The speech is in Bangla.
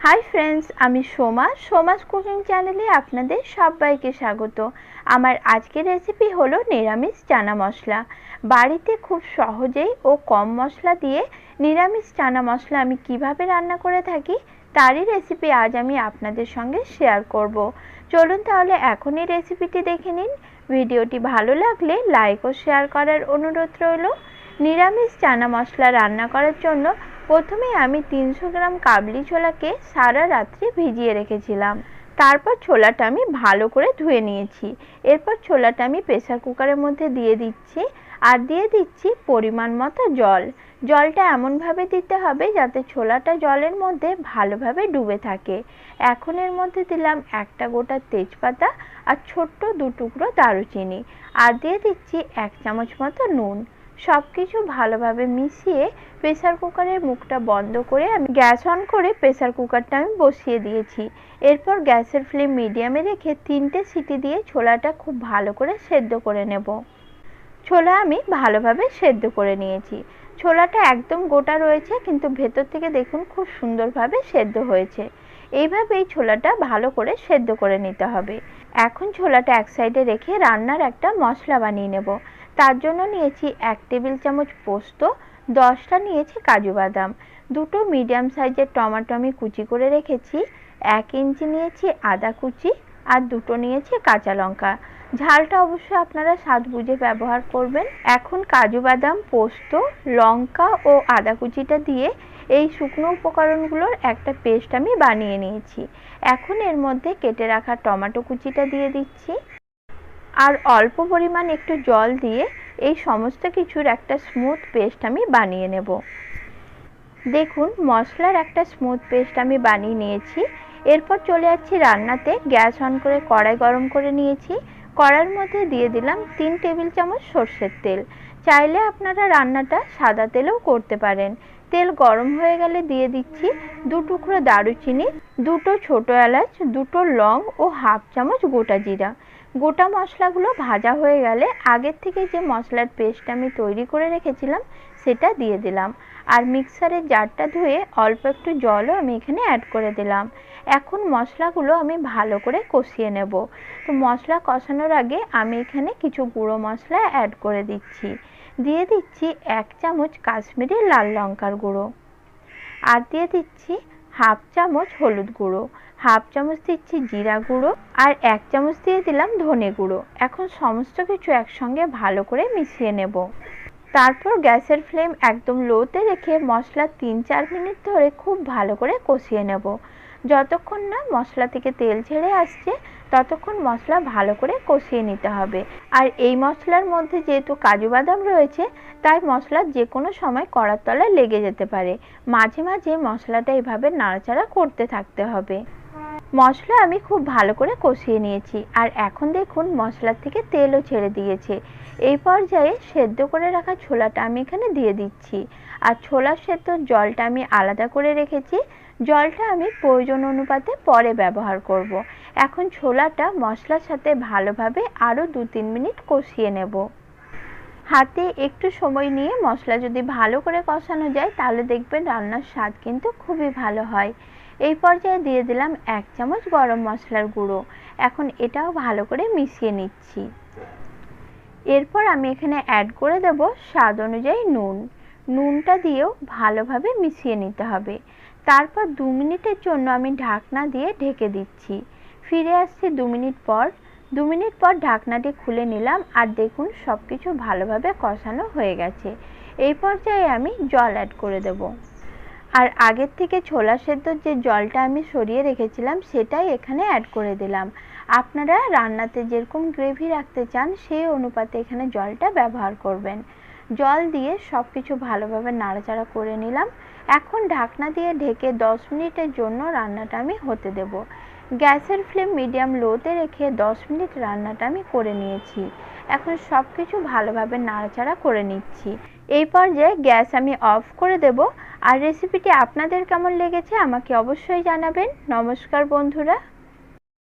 हाई फ्रेंड्स आमी सोमा सोमास कुकिंग चैनेले आपनादेर सबाइके स्वागत। आमार आजकेर रेसिपि हलो निरामिष चाना मशला। बाड़ीते खूब सहजेई ओ कम मशला दिए निरामिष चाना मशला आमी किभाबे रान्ना करे थाकी तारই रेसिपि आज आमी आपनादेर संगे शेयर करब। चलुन ताहले एखोनी रेसिपिटी देखे निन। भिडियोटी भालो लागले लाइक ओ शेयर करार अनुरोध रइलो। निरामिष चाना मशला रान्ना करार जोन्नो प्रथमे आमी 300 ग्राम काबली छोलाके सारा रात्रि भिजिए रेखेछिलाम। तारपर छोलाटा आमी भालो करे धुए निয়েছি। एरपर छोलाटा आमी प्रेसार कुकारेर मধ্যে দিয়ে দিচ্ছি আর দিয়ে দিচ্ছি পরিমাণ মতো জল। জলটা এমন ভাবে দিতে হবে যাতে ছোলাটা জলের মধ্যে ভালোভাবে ডুবে থাকে। এখন এর মধ্যে দিলাম একটা গোটা তেজপাতা আর ছোট্ট দু টুকরো দারুচিনি আর দিয়ে দিচ্ছি 1 চামচ মতো নুন। सबकिछु भालोभाबे मिशिए प्रेसार कुकारेर मुखटा बंद करे आमी गैस अन करे प्रेसार कुकारटा आमी बसिए दिएछि। एरपर गैसेर फ्लेम मिडियामे रेखे 3टे सीटी दिए छोलाटा खूब भालो करे सेদ্ধ करे नेब। छोला आमी भालोभाबे सेদ্ধ करे निয়েছি। छोलाटा एकदम गोटा रयेছে किन्तु भेतर थेके देखुन खूब सुंदरभाबे सेদ্ধ हयेছে। এইভাবেই ছোলাটা ভালো করে সেদ্ধ করে নিতে হবে। এখন ছোলাটা এক সাইডে রেখে রান্নার একটা মশলা বানিয়ে নেব। তার জন্য নিয়েছি 1 টেবিল চামচ পোস্ত, 10টা নিয়েছি কাজু বাদাম, দুটো মিডিয়াম সাইজের টমেটো আমি কুচি করে রেখেছি, 1 ইঞ্চি নিয়েছি আদা কুচি আর দুটো নিয়েছি কাঁচা লঙ্কা। ঝালটা অবশ্যই আপনারা স্বাদ বুঝে ব্যবহার করবেন। এখন কাজু বাদাম, পোস্ত, লঙ্কা ও আদা কুচিটা দিয়ে এই শুকনো উপকরণগুলোর একটা পেস্ট আমি বানিয়ে নিয়েছি। এখন এর মধ্যে কেটে রাখা টমেটো কুচিটা দিয়ে দিচ্ছি আর অল্প পরিমাণ একটু জল দিয়ে এই সমস্ত কিছুর একটা স্মুথ পেস্ট আমি বানিয়ে নেব। দেখুন মশলার একটা স্মুথ পেস্ট আমি বানিয়ে নিয়েছি। এরপর চলে যাচ্ছি রান্নাতে। গ্যাস অন করে কড়াই গরম করে নিয়েছি। কড়াইয়ের মধ্যে দিয়ে দিলাম 3 টেবিল চামচ সরষের তেল। চাইলে আপনারা রান্নাটা সাদা তেলেও করতে পারেন। তেল গরম হয়ে গেলে দিয়ে দিচ্ছি 2 টুকরো দারুচিনি, দুটো ছোট এলাচ, দুটো লং ও হাফ চামচ গোটা জিরা। গোটা মশলাগুলো ভাজা হয়ে গেলে আগের থেকে যে মশলার পেস্ট আমি তৈরি করে রেখেছিলাম সেটা দিয়ে দিলাম আর মিক্সারের জারটা ধুয়ে অল্প একটু জলও আমি এখানে অ্যাড করে দিলাম। এখন মশলাগুলো আমি ভালো করে কষিয়ে নেব। তো মশলা কষানোর আগে আমি এখানে কিছু গুঁড়ো মশলা অ্যাড করে দিচ্ছি। দিয়ে দিচ্ছি 1 চামচ কাশ্মীরি লাল লঙ্কার গুঁড়ো আর দিয়ে দিচ্ছি হাফ চামচ হলুদ গুঁড়ো, হাফ চামচ দিচ্ছি জিরা গুঁড়ো আর 1 চামচ দিয়ে দিলাম ধনে গুঁড়ো। এখন সমস্ত কিছু একসঙ্গে ভালো করে মিশিয়ে নেব। তারপর গ্যাসের ফ্লেম একদম লোতে রেখে মশলা 3-4 মিনিট ধরে খুব ভালো করে কষিয়ে নেব। যতক্ষণ না মশলা থেকে তেল ছেড়ে আসছে ততক্ষণ মশলা ভালো করে কষিয়ে নিতে হবে। আর এই মশলার মধ্যে যেহেতু কাজু বাদাম রয়েছে তাই মশলা যে কোনো সময় কড়ার তলায় লেগে যেতে পারে। মাঝে মাঝে মশলাটা এভাবে নাড়াচাড়া করতে থাকতে হবে। মশলা আমি খুব ভালো করে কষিয়ে নিয়েছি আর এখন দেখুন মশলার থেকে তেলও ছেড়ে দিয়েছে। এই পর্যায়ে সেদ্ধ করে রাখা ছোলাটা আমি এখানে দিয়ে দিচ্ছি আর ছোলা সেদ্ধর জলটা আমি আলাদা করে রেখেছি। জলটা আমি প্রয়োজন অনুপাতে পরে ব্যবহার করব। এখন ছোলাটা মশলার সাথে ভালোভাবে আরও 2-3 মিনিট কষিয়ে নেব। হাতে একটু সময় নিয়ে মশলা যদি ভালো করে কষানো যায় তাহলে দেখবেন রান্নার স্বাদ কিন্তু খুবই ভালো হয়। এই পর্যায়ে দিয়ে দিলাম 1 চামচ গরম মশলার গুঁড়ো। এখন এটাও ভালো করে মিশিয়ে নিচ্ছি। এরপর আমি এখানে অ্যাড করে দেব স্বাদ অনুযায়ী নুন। নুনটা দিয়েও ভালোভাবে মিশিয়ে নিতে হবে। তারপর 2 মিনিটের জন্য আমি ঢাকনা দিয়ে ঢেকে দিচ্ছি। ফিরে আসছি 2 মিনিট পর। 2 মিনিট পর ঢাকনাটি খুলে নিলাম আর দেখুন সব কিছু ভালোভাবে কষানো হয়ে গেছে। এই পর্যায়ে আমি জল অ্যাড করে দেব আর আগের থেকে ছোলা সেদ্ধর যে জলটা আমি সরিয়ে রেখেছিলাম সেটাই এখানে অ্যাড করে দিলাম। আপনারা রান্নাতে যেরকম গ্রেভি রাখতে চান সেই অনুপাতে এখানে জলটা ব্যবহার করবেন। জল দিয়ে সব কিছু ভালোভাবে নাড়াচাড়া করে নিলাম। এখন ঢাকনা দিয়ে ঢেকে 10 মিনিটের জন্য রান্নাটা আমি হতে দেব। গ্যাসের ফ্লেম মিডিয়াম লোতে রেখে 10 মিনিট রান্নাটা আমি করে নিয়েছি। এখন সব কিছু ভালোভাবে নাড়াচাড়া করে নিচ্ছি। এই পর্যায়ে গ্যাস আমি অফ করে দেব। আর রেসিপিটি আপনাদের কেমন লেগেছে আমাকে অবশ্যই জানাবেন। নমস্কার বন্ধুরা।